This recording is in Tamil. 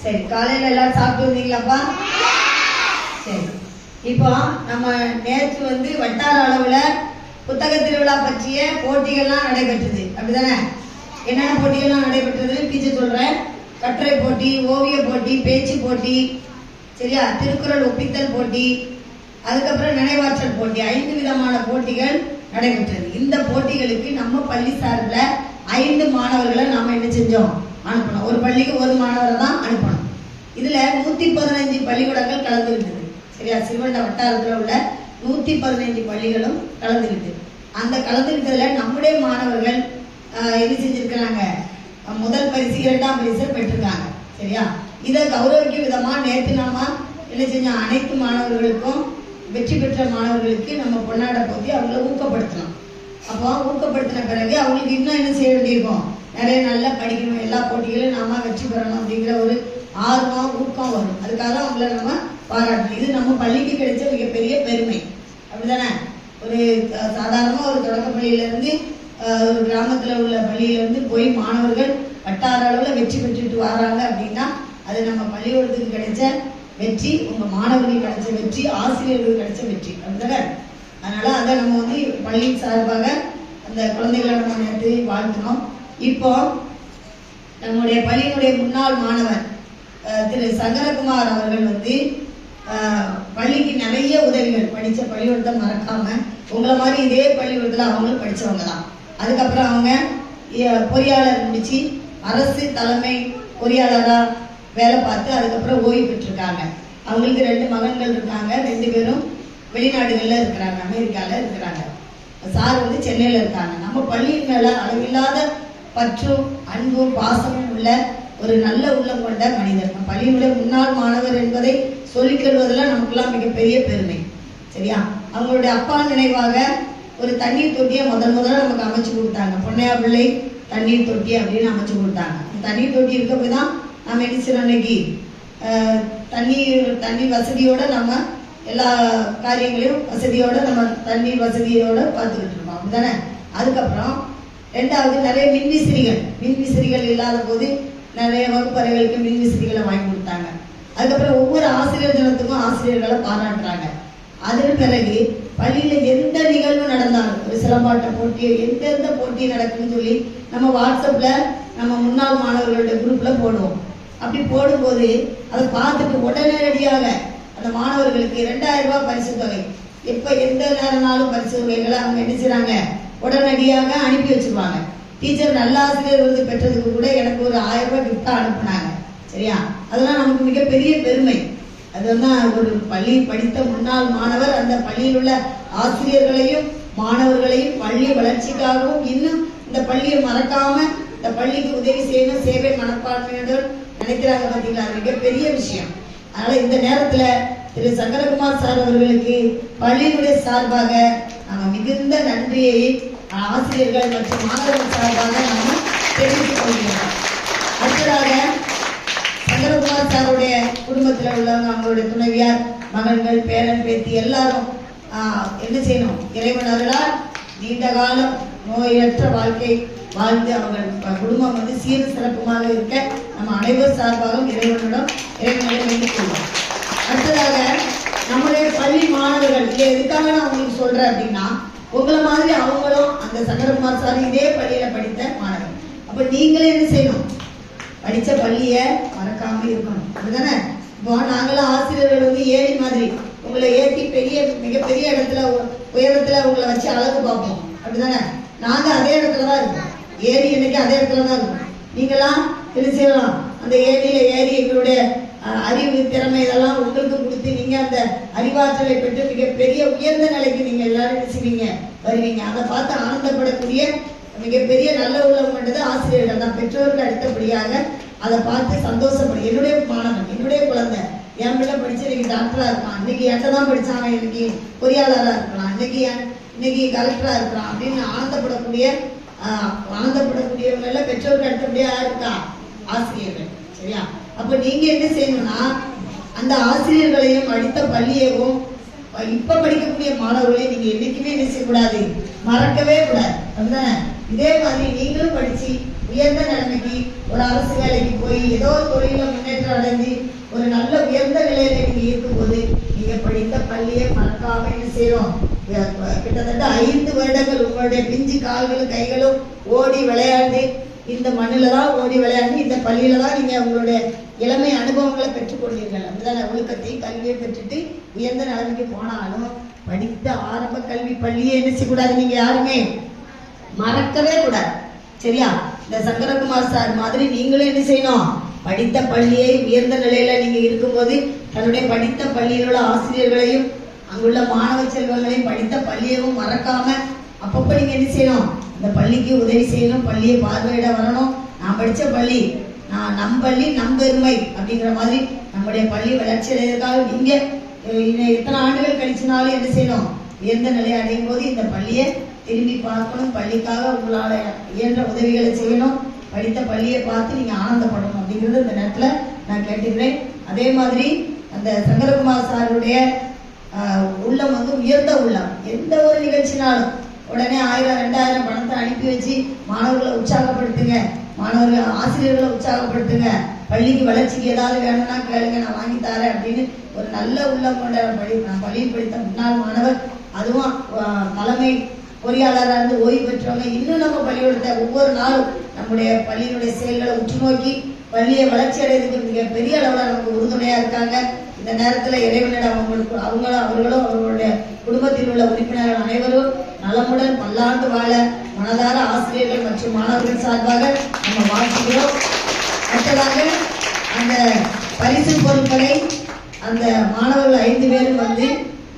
சரி, காலையில எல்லாரும் சாப்பிட்டு வந்தீங்களாப்பா? சரி, இப்போ நம்ம நேற்று வட்டார அளவுல புத்தக திருவிழா பற்றிய போட்டிகள்லாம் நடைபெற்றது, அப்படிதானே? என்னென்ன போட்டிகள்லாம் நடைபெற்றதுன்னு டீச்சர் சொல்றேன். கட்டுரை போட்டி, ஓவிய போட்டி, பேச்சு போட்டி, சரியா, திருக்குறள் ஒப்பித்தல் போட்டி, அதுக்கப்புறம் நினைவாற்றல் போட்டி, 5 விதமான போட்டிகள் நடைபெற்றது. இந்த போட்டிகளுக்கு நம்ம பள்ளி சார்பில் 5 மாணவர்களை நாம என்ன செஞ்சோம்? அனுப்பணும். ஒரு பள்ளிக்கு ஒரு மாணவரை தான் அனுப்பணும். இதுல 115 பள்ளிக்கூடங்கள் கலந்துகிட்டது, சரியா? சிறுவண்ட வட்டாரத்தில் உள்ள 115 பள்ளிகளும் கலந்துகிட்டு, அந்த கலந்துகிட்டதுல நம்முடைய மாணவர்கள் என்ன செஞ்சிருக்கிறாங்க? முதல் பரிசு, 2ஆம் பரிசு பெற்றிருக்காங்க, சரியா? இதை கௌரவிக்கும் விதமா நேற்று நாம என்ன செஞ்சோம்? அனைத்து மாணவர்களுக்கும், வெற்றி பெற்ற மாணவர்களுக்கு நம்ம பொன்னாட போத்தி அவங்கள ஊக்கப்படுத்தணும். அப்போ ஊக்கப்படுத்தின பிறகு அவங்களுக்கு இன்னும் என்ன செய்ய வேண்டியிருக்கும்? நிறைய நல்லா படிக்கணும், எல்லா போட்டிகளும் நாம வெற்றி பெறணும் அப்படிங்கிற ஒரு ஆர்வம், ஊக்கம் வரும். அதுக்காக அவங்கள நம்ம பாராட்டணும். இது நம்ம பள்ளிக்கு கிடைச்ச மிகப்பெரிய பெருமை, அப்படிதானே? ஒரு சாதாரணமா ஒரு தொடக்க பள்ளியிலிருந்து ஒரு கிராமத்துல உள்ள பள்ளியிலிருந்து போய் மாணவர்கள் வட்டார அளவுல வெற்றி பெற்றுட்டு வராங்க அப்படின்னா அது நம்ம பள்ளிக்கூடத்துக்கு கிடைச்ச வெற்றி, உங்க மாணவர்களுக்கு கிடைச்ச வெற்றி, ஆசிரியர்களுக்கு கிடைச்ச வெற்றி, அப்படிதானே? அதனால அதை நம்ம பள்ளி சார்பாக அந்த குழந்தைகளை நம்ம நேற்று வாழ்த்தினோம். இப்போ நம்முடைய பள்ளியினுடைய முன்னாள் மாணவர் திரு சங்கரகுமார் அவர்கள் பள்ளிக்கு நிறைய உதவிகள், படிச்ச பள்ளிக்கூடத்தை மறக்காம, உங்களை மாதிரி இதே பள்ளிக்கூடத்துல அவங்களும் படிச்சவங்க தான். அதுக்கப்புறம் அவங்க பொறியாளர் முடிச்சு அரசு தலைமை பொறியாளரா வேலை பார்த்து அதுக்கப்புறம் ஓய்வு பெற்றிருக்காங்க. அவங்களுக்கு 2 மகன்கள் இருக்காங்க. 2 பேரும் வெளிநாடுகள்ல இருக்கிறாங்க, அமெரிக்கால இருக்கிறாங்க. சார் சென்னையில இருக்காங்க. நம்ம பள்ளியின் மேல அளவில்லாத பற்றும் அன்பும் பாசமும் உள்ள ஒரு நல்ல உள்ளம் கொண்ட மனிதர். நம்ம பள்ளியினுடைய முன்னாள் மாணவர் என்பதை சொல்லிக்கொள்வதில் நமக்கெல்லாம் மிகப்பெரிய பெருமை, சரியா? அவங்களுடைய அப்பா நினைவாக ஒரு தண்ணீர் தொட்டியை முதல்ல நமக்கு அமைச்சு கொடுத்தாங்க. பொன்னையா பிள்ளை தண்ணீர் தொட்டி அப்படின்னு அமைச்சு கொடுத்தாங்க. தண்ணீர் தொட்டி இருக்க போய் தான் நம்ம என்ன செய்யறோம்? அன்னைக்கு தண்ணீர் வசதியோட நம்ம எல்லா காரியங்களையும் வசதியோட நம்ம தண்ணீர் வசதியோட பார்த்துக்கிட்டு இருக்கோம், அப்படிதானே? அதுக்கப்புறம் 2வது நிறைய மின்விசிறிகள் இல்லாத போது நிறைய வகுப்பறைகளுக்கு மின்விசிறிகளை வாங்கி கொடுத்தாங்க. அதுக்கப்புறம் ஒவ்வொரு ஆசிரியர் தினத்துக்கும் ஆசிரியர்களை பாராட்டுறாங்க. அதன் பிறகு பள்ளியில எந்த நிகழ்வு நடந்தாலும், ஒரு சிலம்பாட்ட போட்டி, எந்தெந்த போட்டி நடக்குன்னு சொல்லி நம்ம வாட்ஸ்அப்ல நம்ம முன்னாள் மாணவர்களுடைய குரூப்ல போடுவோம். அப்படி போடும்போது அதை பார்த்துட்டு உடனடியாக அந்த மாணவர்களுக்கு 2000 ரூபாய் பரிசு தொகை, எப்ப எந்த நேரம்னாலும் பரிசு தொகைகளை அவங்க என்ன செய்றாங்க? உடனடியாக அனுப்பி வச்சிருவாங்க. டீச்சர் நல்ல ஆசிரியர் விருது பெற்றதுக்கு கூட எனக்கு ஒரு 1000 ரூபாய் கிஃப்டா அனுப்புனாங்க, சரியா? அதெல்லாம் நமக்கு மிகப்பெரிய பெருமை. அதுதான் ஒரு பள்ளி படித்த முன்னாள் மாணவர் அந்த பள்ளியில் உள்ள ஆசிரியர்களையும் மாணவர்களையும் பள்ளி வளர்ச்சிக்காகவும் இன்னும் இந்த பள்ளியை மறக்காம இந்த பள்ளிக்கு உதவி செய்யணும், சேவை மனப்பான்மையோடு நினைக்கிறாங்க, பார்த்தீங்களா? மிகப்பெரிய விஷயம். அதனால இந்த நேரத்துல திரு சங்கரகுமார் சார் அவர்களுக்கு பள்ளியினுடைய சார்பாக நாம மிகுந்த நன்றியை ஆசிரியர்கள் மற்றும் மாணவர்கள் சார்பாக நாம தெரிவித்துக் கொள்கிறோம். அடுத்ததாக சங்கரகுமார் சாருடைய குடும்பத்தில் உள்ளவங்க, அவங்களுடைய துணைவியார், மகன்கள், பேரன், பேத்தி எல்லாரும் என்ன செய்யணும்? இறைவனர்களால் நீண்ட காலம் நோயற்ற வாழ்க்கை வாழ்ந்து அவங்க குடும்பம் சீர் சிறப்புமாக இருக்க நம்ம அனைவர் சார்பாகவும் இறைவனிடம் வேண்டிக் கொள்வோம். அடுத்ததாக நம்முடைய பள்ளி மாணவர்கள் இதை எதுக்காக நான் உங்களுக்கு சொல்றேன் அப்படின்னா, உங்களை மாதிரி அவங்களும் அந்த சங்கரகுமார் சார் இதே பள்ளியில படித்த மாணவர்கள். அப்ப நீங்களே என்ன செய்யணும்? படிச்ச பள்ளிய மறக்காம இருக்கணும், அப்படிதானே? இப்போ நாங்களும் ஆசிரியர்கள் ஏறி மாதிரி உங்களை ஏற்றி மிகப்பெரிய இடத்துல உயரத்துல உங்களை வச்சு அழகு பார்ப்போம், அப்படிதானே? நாங்க அதே இடத்துலதான் இருக்கோம். ஏரி இன்னைக்கு அதே இடத்துலதான் இருக்கும். நீங்களாம் என்ன செய்யலாம்? அந்த ஏரியில ஏறி எங்களுடைய அறிவு, திறமை இதெல்லாம் உங்களுக்கு கொடுத்து நீங்க அந்த அறிவாற்றலை பெற்று மிகப்பெரிய உயர்ந்த நிலைக்கு நீங்க எல்லாரும் என்ன செய்வீங்க? வருவீங்க. அதை பார்த்து ஆனந்தப்படக்கூடிய மிகப்பெரிய நல்ல உள்ளம் கொண்டது ஆசிரியர்கள் தான். பெற்றோருக்கு அடுத்தபடியாக அதை பார்த்து சந்தோஷப்படும். என்னுடைய மாணவன், என்னுடைய குழந்தை, என் பிள்ளை படிச்சு இன்னைக்கு டாக்டரா இருக்கான், இன்னைக்கு என்கிட்ட தான் படிச்சாங்க, இன்னைக்கு பொறியாளராக இருக்கலாம், இன்னைக்கு கலெக்டரா இருக்கிறான் அப்படின்னு ஆனந்தப்படக்கூடியவங்க எல்லாம் பெற்றோருக்கு அடுத்தபடியா இருக்கா? ஆசிரியர்கள், சரியா? அப்ப நீங்க என்ன செய்யணும்னா, அந்த ஆசிரியர்களையும் படித்த பள்ளியையும் இப்ப படிக்கக்கூடிய மாணவர்களையும் நீங்க என்னைக்குமே என்ன செய்யக்கூடாது? மறக்கவே கூடாது, அப்படிதானே? இதே மாதிரி நீங்களும் படிச்சு உயர்ந்த நிலைமைக்கு ஒரு அரசு வேலைக்கு போய் ஏதோ தொழில முன்னேற்றம் முன்னேற்றம் அடைஞ்சு ஒரு நல்ல உயர்ந்த நிலையில நீங்க இருக்கும்போது நீங்க படித்த பள்ளியை மறக்காம என்ன செய்யணும். கிட்டத்தட்ட 5 வருடங்கள் உங்களுடைய பிஞ்சு கால்களும் கைகளும் ஓடி விளையாண்டு இந்த மண்ணில தான் ஓடி விளையாண்டு இந்த பள்ளியில தான் நீங்க உங்களுடைய இளமை அனுபவங்களை பெற்றுக்கொள்வீர்கள். அப்படிதான் ஒழுக்கத்தையும் கல்வியை பெற்றுட்டு உயர்ந்த நிலைமைக்கு போனாலும் படித்த ஆரம்ப கல்வி பள்ளியை என்ன செய்யக்கூடாது, நீங்க யாருமே மறக்கவே கூடாது. சரியா? இந்த சங்கரகுமார் சார் மாதிரி நீங்களும் என்ன செய்யணும், படித்த பள்ளியை உயர்ந்த நிலையில நீங்க இருக்கும்போது தன்னுடைய படித்த பள்ளியில் உள்ள ஆசிரியர்களையும் அங்குள்ள மாணவ செல்வங்களையும் படித்த பள்ளியையும் மறக்காம அப்பப்ப நீங்க என்ன செய்யணும், இந்த பள்ளிக்கு உதவி செய்யணும், பள்ளியை பார்வையிட வரணும். நான் படிச்ச பள்ளி, நம் பள்ளி நம் பெருமை அப்படிங்கிற மாதிரி நம்முடைய பள்ளி வளர்ச்சி அடைவதற்காக நீங்க எத்தனை ஆண்டுகள் கழிச்சினாலும் என்ன செய்யணும், உயர்ந்த நிலையை அடையும் போது இந்த பள்ளியை திரும்பி பார்க்கணும், பள்ளிக்காக உங்களால இயன்ற உதவிகளை செய்யணும், படித்த பள்ளியை பார்த்து நீங்க ஆனந்தப்படணும் அப்படிங்கிறது இந்த நேரத்துல நான் கேட்டுக்கிறேன். அதே மாதிரி அந்த சங்கரகுமார் சாருடைய உள்ளம் வந்து உயர்ந்த உள்ளம். எந்த ஒரு நிகழ்ச்சினாலும் உடனே 1000 2000 பணத்தை அனுப்பி வச்சு மாணவர்களை உற்சாகப்படுத்துங்க, மாணவர்கள் ஆசிரியர்களை உற்சாகப்படுத்துங்க, பள்ளிக்கு வளர்ச்சிக்கு ஏதாவது வேணும்னா கேளுங்க, நான் வாங்கி தரேன் அப்படின்னு ஒரு நல்ல உள்ளம் கொண்ட நான் பள்ளியில் படித்த முன்னாள் மாணவர், அதுவும் தலைமை பொறியாளராக இருந்து ஓய்வு பெற்றவங்க இன்னும் நம்ம பள்ளியோட ஒவ்வொரு நாளும் நம்முடைய பள்ளியினுடைய செயல்களை உற்று நோக்கி பள்ளியை வளர்ச்சி அடைவதற்கு மிக பெரிய அளவில் நமக்கு உறுதுணையா இருக்காங்க. இந்த நேரத்தில் இறைவனிடம் அவர்களும் அவர்களுடைய குடும்பத்தில் உள்ள உறுப்பினர்கள் அனைவரும் நலமுடன் பல்லாண்டு வாழ மனதார ஆசிரியர்கள் மற்றும் மாணவர்கள் சார்பாக நம்ம வாழ்த்துகிறோம். அடுத்ததாக அந்த பரிசு பொருட்களை அந்த மாணவர்கள் 5 பேரும் வந்து